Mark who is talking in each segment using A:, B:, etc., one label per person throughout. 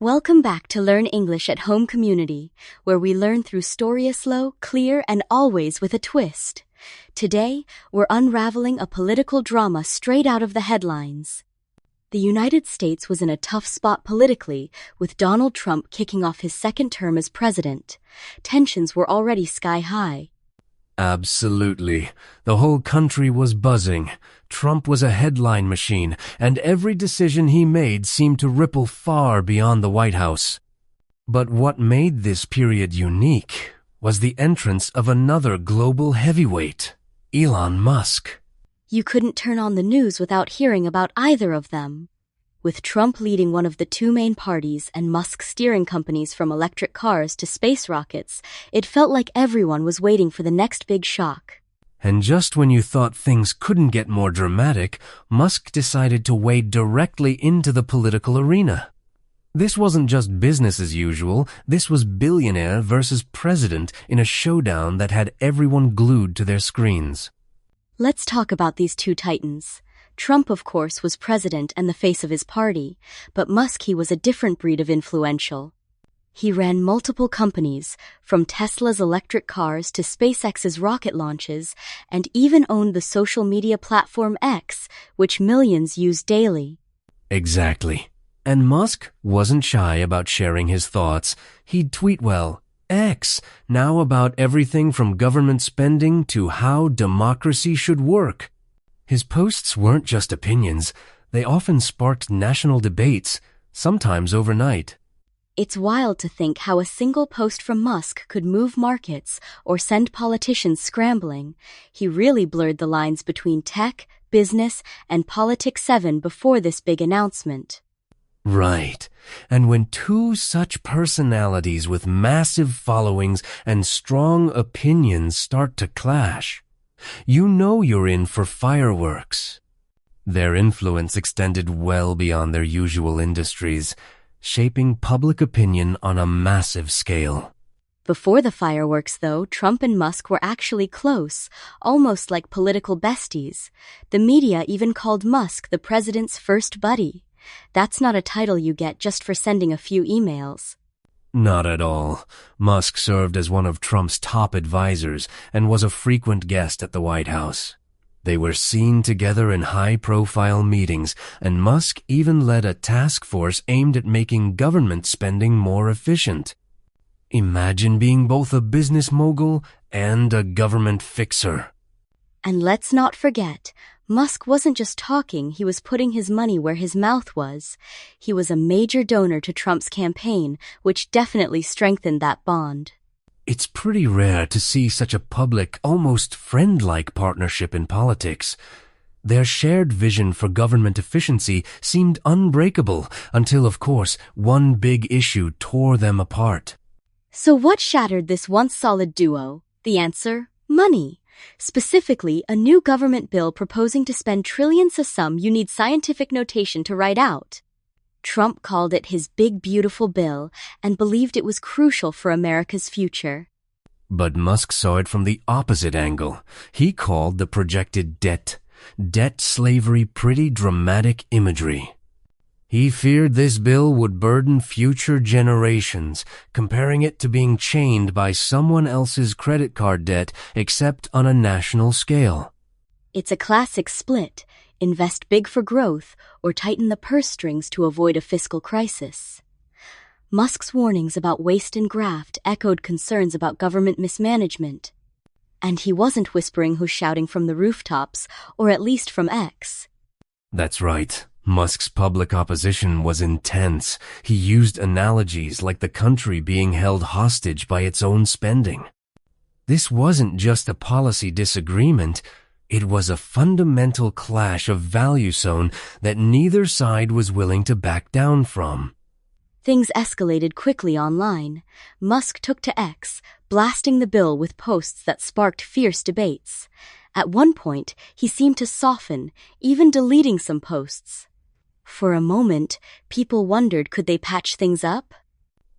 A: Welcome back to Learn English at Home Community, where we learn through story slow, clear, and always with a twist. Today, we're unraveling a political drama straight out of the headlines. The United States was in a tough spot politically, with Donald Trump kicking off his second term as president. Tensions were already sky high.
B: Absolutely. The whole country was buzzing. Trump was a headline machine, and every decision he made seemed to ripple far beyond the White House. But what made this period unique was the entrance of another global heavyweight, Elon Musk.
A: You couldn't turn on the news without hearing about either of them. With Trump leading one of the two main parties and Musk steering companies from electric cars to space rockets, it felt like everyone was waiting for the next big shock.
B: And just when you thought things couldn't get more dramatic, Musk decided to wade directly into the political arena. This wasn't just business as usual, this was billionaire versus president in a showdown that had everyone glued to their screens.
A: Let's talk about these two titans. Trump, of course, was president and the face of his party, but Musk, he was a different breed of influential. He ran multiple companies, from Tesla's electric cars to SpaceX's rocket launches, and even owned the social media platform X, which millions use daily.
B: Exactly. And Musk wasn't shy about sharing his thoughts. He'd tweet, X, now about everything from government spending to how democracy should work. His posts weren't just opinions. They often sparked national debates, sometimes overnight.
A: It's wild to think how a single post from Musk could move markets or send politicians scrambling. He really blurred the lines between tech, business, and politics before this big announcement.
B: Right. And when two such personalities with massive followings and strong opinions start to clash, you know you're in for fireworks. Their influence extended well beyond their usual industries, shaping public opinion on a massive scale.
A: Before the fireworks, though, Trump and Musk were actually close, almost like political besties. The media even called Musk the president's first buddy. That's not a title you get just for sending a few emails.
B: Not at all. Musk served as one of Trump's top advisors and was a frequent guest at the White House. They were seen together in high-profile meetings, and Musk even led a task force aimed at making government spending more efficient. Imagine being both a business mogul and a government fixer.
A: And let's not forget, Musk wasn't just talking, he was putting his money where his mouth was. He was a major donor to Trump's campaign, which definitely strengthened that bond.
B: It's pretty rare to see such a public, almost friend-like partnership in politics. Their shared vision for government efficiency seemed unbreakable until, of course, one big issue tore them apart.
A: So what shattered this once solid duo? The answer? Money. Specifically, a new government bill proposing to spend trillions, a sum you need scientific notation to write out. Trump called it his big beautiful bill and believed it was crucial for America's future.
B: But Musk saw it from the opposite angle. He called the projected debt slavery pretty dramatic imagery. He feared this bill would burden future generations, comparing it to being chained by someone else's credit card debt, except on a national scale.
A: It's a classic split: invest big for growth or tighten the purse strings to avoid a fiscal crisis. Musk's warnings about waste and graft echoed concerns about government mismanagement. And he wasn't whispering who's shouting from the rooftops, or at least from X.
B: That's right. Musk's public opposition was intense. He used analogies like the country being held hostage by its own spending. This wasn't just a policy disagreement. It was a fundamental clash of value zone that neither side was willing to back down from.
A: Things escalated quickly online. Musk took to X, blasting the bill with posts that sparked fierce debates. At one point, he seemed to soften, even deleting some posts. For a moment, people wondered, could they patch things up?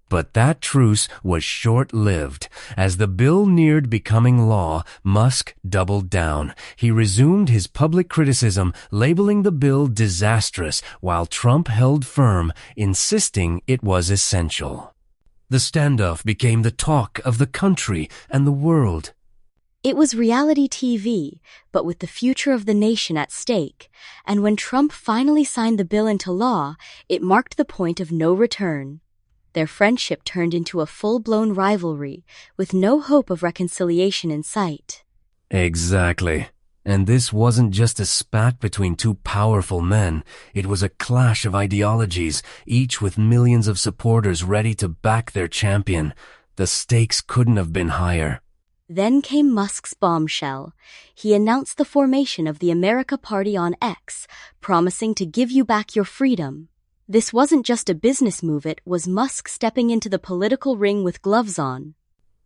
B: But that truce was short-lived. As the bill neared becoming law, Musk doubled down. He resumed his public criticism, labeling the bill disastrous, while Trump held firm, insisting it was essential. The standoff became the talk of the country and the world.
A: It was reality TV, but with the future of the nation at stake. And when Trump finally signed the bill into law, it marked the point of no return. Their friendship turned into a full-blown rivalry, with no hope of reconciliation in sight.
B: Exactly. And this wasn't just a spat between two powerful men. It was a clash of ideologies, each with millions of supporters ready to back their champion. The stakes couldn't have been higher.
A: Then came Musk's bombshell. He announced the formation of the America Party on X, promising to give you back your freedom. This wasn't just a business move, it was Musk stepping into the political ring with gloves on.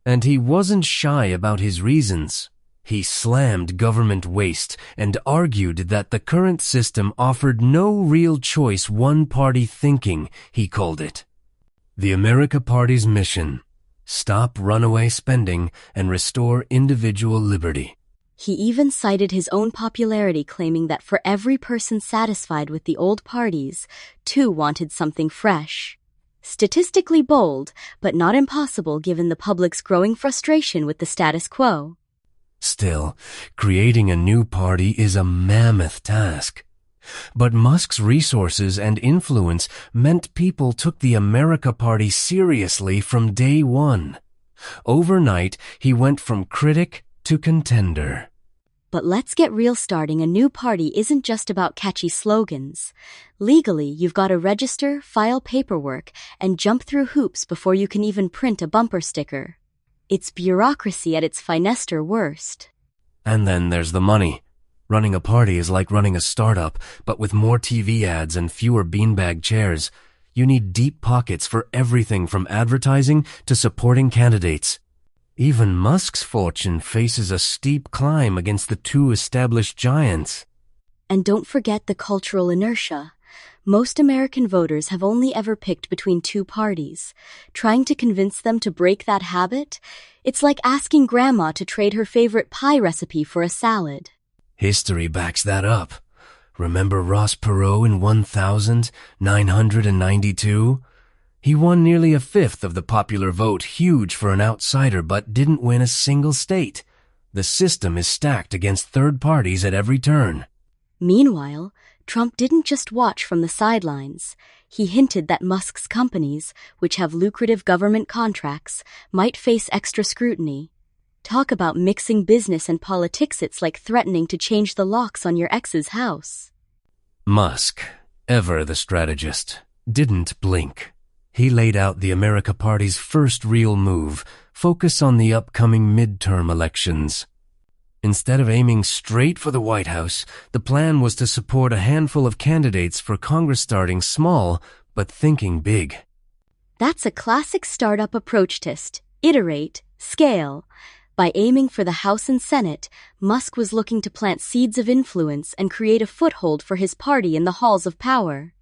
B: And he wasn't shy about his reasons. He slammed government waste and argued that the current system offered no real choice, one-party thinking, he called it. The America Party's mission: stop runaway spending and restore individual liberty.
A: He even cited his own popularity, claiming that for every person satisfied with the old parties, 2 wanted something fresh. Statistically bold, but not impossible given the public's growing frustration with the status quo.
B: Still, creating a new party is a mammoth task. But Musk's resources and influence meant people took the America Party seriously from day one. Overnight, he went from critic to contender.
A: But let's get real. Starting a new party isn't just about catchy slogans. Legally, you've got to register, file paperwork, and jump through hoops before you can even print a bumper sticker. It's bureaucracy at its finest or worst.
B: And then there's the money. Running a party is like running a startup, but with more TV ads and fewer beanbag chairs. You need deep pockets for everything from advertising to supporting candidates. Even Musk's fortune faces a steep climb against the 2 established giants.
A: And don't forget the cultural inertia. Most American voters have only ever picked between 2 parties. Trying to convince them to break that habit? It's like asking Grandma to trade her favorite pie recipe for a salad.
B: History backs that up. Remember Ross Perot in 1992? He won nearly a fifth of the popular vote, huge for an outsider, but didn't win a single state. The system is stacked against third parties at every turn.
A: Meanwhile, Trump didn't just watch from the sidelines. He hinted that Musk's companies, which have lucrative government contracts, might face extra scrutiny. Talk about mixing business and politics, it's like threatening to change the locks on your ex's house.
B: Musk, ever the strategist, didn't blink. He laid out the America Party's first real move: focus on the upcoming midterm elections. Instead of aiming straight for the White House, the plan was to support a handful of candidates for Congress, starting small, but thinking big.
A: That's a classic startup approach: test, iterate, scale. By aiming for the House and Senate, Musk was looking to plant seeds of influence and create a foothold for his party in the halls of power.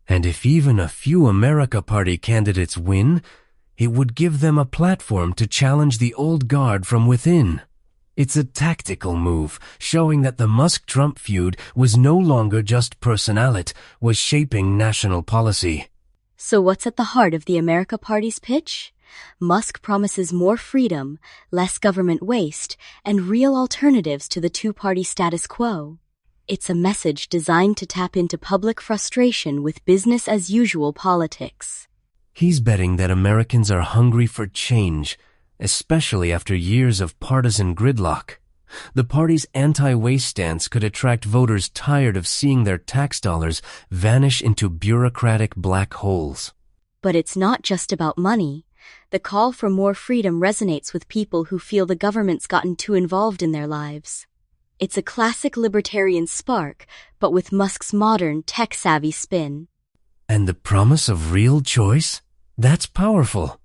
B: And if even a few America Party candidates win, it would give them a platform to challenge the old guard from within. It's a tactical move, showing that the Musk-Trump feud was no longer just personal, it was shaping national policy.
A: So what's at the heart of the America Party's pitch? Musk promises more freedom, less government waste, and real alternatives to the 2-party status quo. It's a message designed to tap into public frustration with business-as-usual politics.
B: He's betting that Americans are hungry for change, especially after years of partisan gridlock. The party's anti-waste stance could attract voters tired of seeing their tax dollars vanish into bureaucratic black holes.
A: But it's not just about money. The call for more freedom resonates with people who feel the government's gotten too involved in their lives. It's a classic libertarian spark, but with Musk's modern, tech-savvy spin.
B: And the promise of real choice? That's powerful.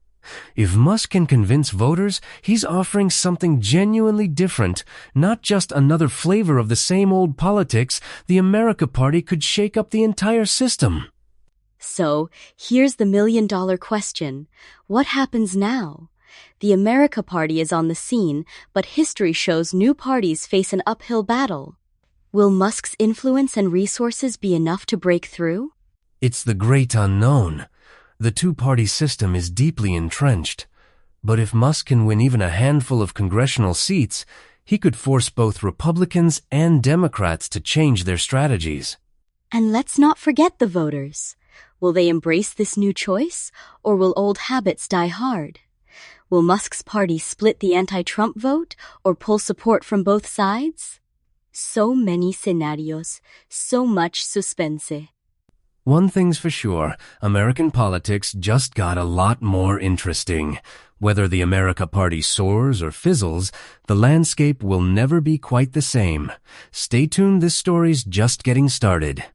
B: If Musk can convince voters, he's offering something genuinely different, not just another flavor of the same old politics. The America Party could shake up the entire system.
A: So, here's the million-dollar question. What happens now? The America Party is on the scene, but history shows new parties face an uphill battle. Will Musk's influence and resources be enough to break through?
B: It's the great unknown. The two-party system is deeply entrenched. But if Musk can win even a handful of congressional seats, he could force both Republicans and Democrats to change their strategies.
A: And let's not forget the voters. Will they embrace this new choice, or will old habits die hard? Will Musk's party split the anti-Trump vote, or pull support from both sides? So many scenarios, so much suspense.
B: One thing's for sure, American politics just got a lot more interesting. Whether the America Party soars or fizzles, the landscape will never be quite the same. Stay tuned, this story's just getting started.